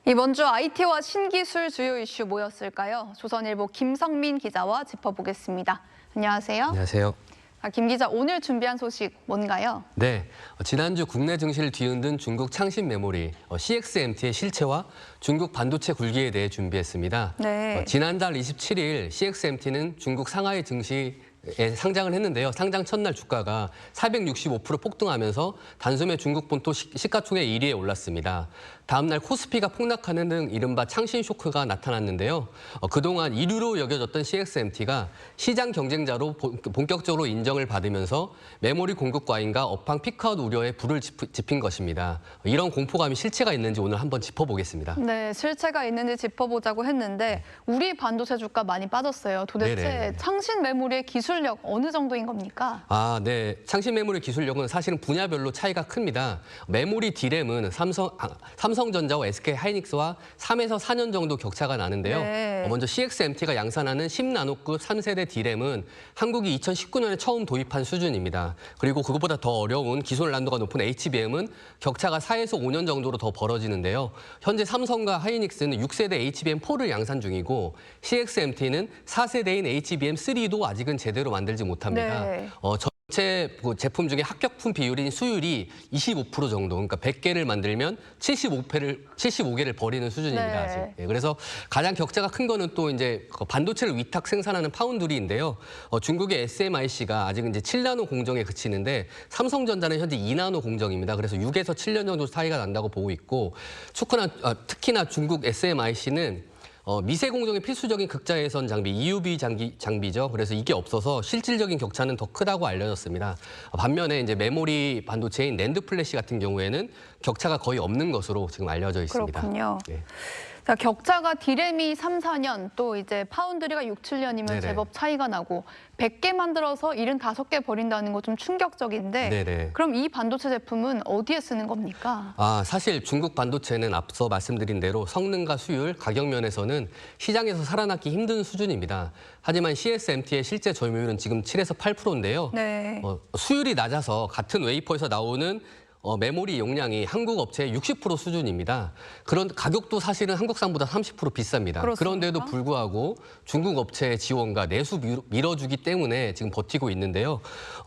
이번 주 IT와 신기술 주요 이슈 뭐였을까요? 조선일보 김성민 기자와 짚어보겠습니다. 안녕하세요. 안녕하세요. 김 기자, 오늘 준비한 소식 뭔가요? 네, 지난주 국내 증시를 뒤흔든 중국 창신 메모리 CXMT의 실체와 중국 반도체 굴기에 대해 준비했습니다. 네. 지난달 27일 CXMT는 중국 상하이 증시에 상장을 했는데요. 상장 첫날 주가가 465% 폭등하면서 단숨에 중국 본토 시가총액 1위에 올랐습니다. 다음 날 코스피가 폭락하는 등 이른바 창신 쇼크가 나타났는데요. 그동안 1위로 여겨졌던 CXMT가 시장 경쟁자로 본격적으로 인정을 받으면서 메모리 공급 과잉과 업황 피크아웃 우려에 불을 지핀 것입니다. 이런 공포감이 실체가 있는지 오늘 한번 짚어보겠습니다. 네, 실체가 있는지 짚어보자고 했는데 우리 반도체 주가 많이 빠졌어요. 도대체 네네. 창신 메모리의 기술력 어느 정도인 겁니까? 네. 창신 메모리 기술력은 사실은 분야별로 차이가 큽니다. 메모리 D램은 삼성전자와 SK하이닉스와 3에서 4년 정도 격차가 나는데요. 네. 먼저 CXMT가 양산하는 10나노급 3세대 D램은 한국이 2019년에 처음 도입한 수준입니다. 그리고 그것보다 더 어려운 기술 난도가 높은 HBM은 격차가 4에서 5년 정도로 더 벌어지는데요. 현재 삼성과 하이닉스는 6세대 HBM4를 양산 중이고 CXMT는 4세대인 HBM3도 아직은 제대로 만들지 못합니다. 네. 전체 제품 중에 합격품 비율인 수율이 25% 정도, 그러니까 100개를 만들면 75개를 버리는 수준입니다. 네. 아직. 그래서 가장 격차가 큰 거는 또 이제 반도체를 위탁 생산하는 파운드리인데요. 중국의 SMIC가 아직 이제 7나노 공정에 그치는데 삼성전자는 현재 2나노 공정입니다. 그래서 6에서 7년 정도 차이가 난다고 보고 있고 특히나 중국 SMIC는 미세 공정의 필수적인 극자외선 장비, EUV 장비죠. 그래서 이게 없어서 실질적인 격차는 더 크다고 알려졌습니다. 반면에 이제 메모리 반도체인 낸드 플래시 같은 경우에는 격차가 거의 없는 것으로 지금 알려져 있습니다. 그렇군요. 네. 자, 격차가 D램이 3, 4년, 또 이제 파운드리가 6, 7년이면 네네. 제법 차이가 나고 100개 만들어서 75개 버린다는 거 좀 충격적인데 네네. 그럼 이 반도체 제품은 어디에 쓰는 겁니까? 사실 중국 반도체는 앞서 말씀드린 대로 성능과 수율, 가격 면에서는 시장에서 살아남기 힘든 수준입니다. 하지만 CXMT의 실제 점유율은 지금 7에서 8%인데요. 네. 수율이 낮아서 같은 웨이퍼에서 나오는 메모리 용량이 한국 업체의 60% 수준입니다. 그런 가격도 사실은 한국산보다 30% 비쌉니다. 그렇습니까? 그런데도 불구하고 중국 업체의 지원과 내수 밀어주기 때문에 지금 버티고 있는데요.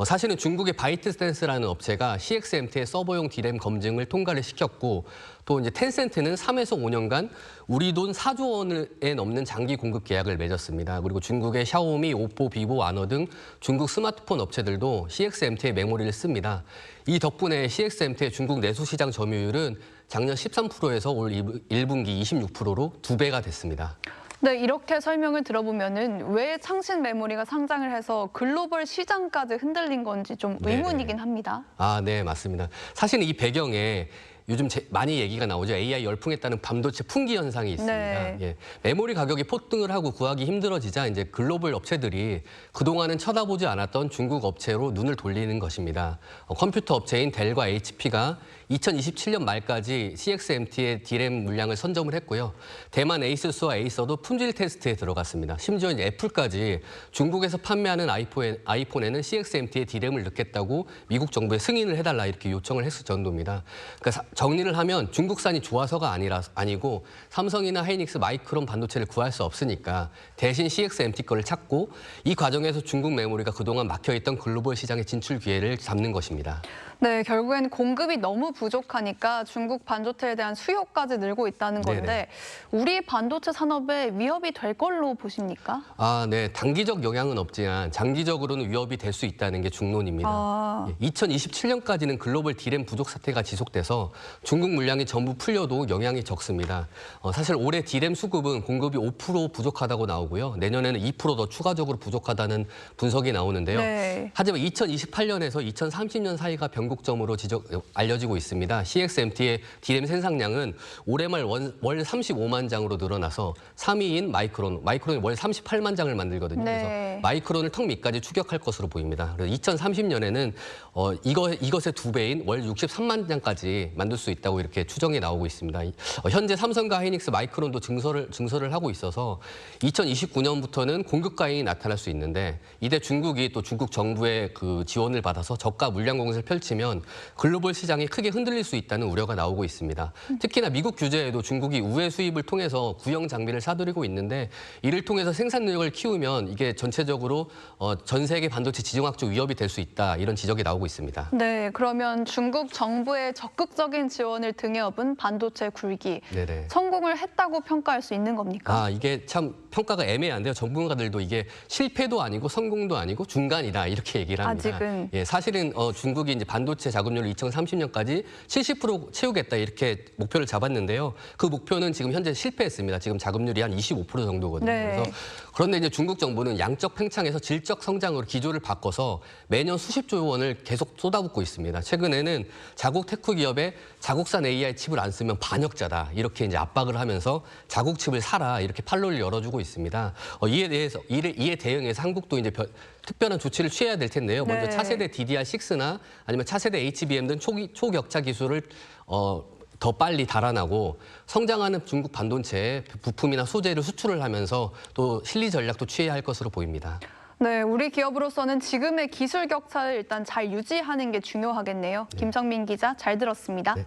사실은 중국의 바이트스탠스라는 업체가 CXMT의 서버용 D램 검증을 통과를 시켰고 또 이제 텐센트는 3에서 5년간 우리 돈 4조 원에 넘는 장기 공급 계약을 맺었습니다. 그리고 중국의 샤오미, 오포, 비보, 와너 등 중국 스마트폰 업체들도 CXMT의 메모리를 씁니다. 이 덕분에 CXMT의 중국 내수 시장 점유율은 작년 13%에서 올 1분기 26%로 2배가 됐습니다. 네, 이렇게 설명을 들어보면은 왜 창신 메모리가 상장을 해서 글로벌 시장까지 흔들린 건지 좀 의문이긴 합니다. 네, 맞습니다. 사실은 이 배경에 요즘 많이 얘기가 나오죠. AI 열풍에 따른 반도체 품귀 현상이 있습니다. 네. 예, 메모리 가격이 폭등을 하고 구하기 힘들어지자 이제 글로벌 업체들이 그동안은 쳐다보지 않았던 중국 업체로 눈을 돌리는 것입니다. 컴퓨터 업체인 델과 HP가 2027년 말까지 CXMT의 D램 물량을 선점을 했고요. 대만 에이수스와 에이서도 품질 테스트에 들어갔습니다. 심지어 이제 애플까지 중국에서 판매하는 아이폰에는 CXMT의 D램을 넣겠다고 미국 정부에 승인을 해달라 이렇게 요청을 했을 정도입니다. 그러니까 정리를 하면 중국산이 좋아서가 아니고 삼성이나 하이닉스, 마이크론 반도체를 구할 수 없으니까 대신 CXMT 거를 찾고 이 과정에서 중국 메모리가 그동안 막혀있던 글로벌 시장의 진출 기회를 잡는 것입니다. 네, 결국엔 공급이 너무 부족하니까 중국 반도체에 대한 수요까지 늘고 있다는 건데 네네. 우리 반도체 산업에 위협이 될 걸로 보십니까? 네. 단기적 영향은 없지만 장기적으로는 위협이 될 수 있다는 게 중론입니다. 2027년까지는 글로벌 D램 부족 사태가 지속돼서 중국 물량이 전부 풀려도 영향이 적습니다. 사실 올해 D램 수급은 공급이 5% 부족하다고 나오고요. 내년에는 2% 더 추가적으로 부족하다는 분석이 나오는데요. 네. 하지만 2028년에서 2030년 사이가 변곡점으로 알려지고 있습니다. CXMT의 D램 생산량은 올해 말 월 35만 장으로 늘어나서 3위인 마이크론이 월 38만 장을 만들거든요. 네. 그래서 마이크론을 턱 밑까지 추격할 것으로 보입니다. 그래서 2030년에는 이것의 2배인 월 63만 장까지 만들 수 있다고 이렇게 추정이 나오고 있습니다. 현재 삼성과 하이닉스, 마이크론도 증설을 하고 있어서 2029년부터는 공급 과잉이 나타날 수 있는데 이때 중국이 또 중국 정부의 그 지원을 받아서 저가 물량 공세를 펼치면 글로벌 시장이 크게 흔들릴 수 있다는 우려가 나오고 있습니다. 특히나 미국 규제에도 중국이 우회 수입을 통해서 구형 장비를 사들이고 있는데 이를 통해서 생산 능력을 키우면 이게 전체적으로 전 세계 반도체 지정학적 위협이 될 수 있다 이런 지적이 나오고 있습니다. 네, 그러면 중국 정부의 적극적인 지원을 등에 업은 반도체 굴기 네네. 성공을 했다고 평가할 수 있는 겁니까? 이게 참 평가가 애매한데요. 전문가들도 이게 실패도 아니고 성공도 아니고 중간이다 이렇게 얘기를 합니다. 아직은. 예, 사실은 중국이 이제 반도체 자금률을 2030년까지 70% 채우겠다 이렇게 목표를 잡았는데요. 그 목표는 지금 현재 실패했습니다. 지금 자금률이 한 25% 정도거든요. 네. 그래서 그런데 이제 중국 정부는 양적 팽창에서 질적 성장으로 기조를 바꿔서 매년 수십조 원을 계속 쏟아붓고 있습니다. 최근에는 자국 테크 기업에 자국산 AI 칩을 안 쓰면 반역자다 이렇게 이제 압박을 하면서 자국 칩을 사라 이렇게 판로를 열어주고 있습니다. 이에 대응해서 한국도 이제 특별한 조치를 취해야 될 텐데요. 먼저 네. 차세대 DDR6나 아니면 차세대 HBM 등 초격차 기술을 더 빨리 달아나고 성장하는 중국 반도체에 부품이나 소재를 수출을 하면서 또 실리 전략도 취해야 할 것으로 보입니다. 네, 우리 기업으로서는 지금의 기술 격차를 일단 잘 유지하는 게 중요하겠네요. 김성민 기자 잘 들었습니다. 네.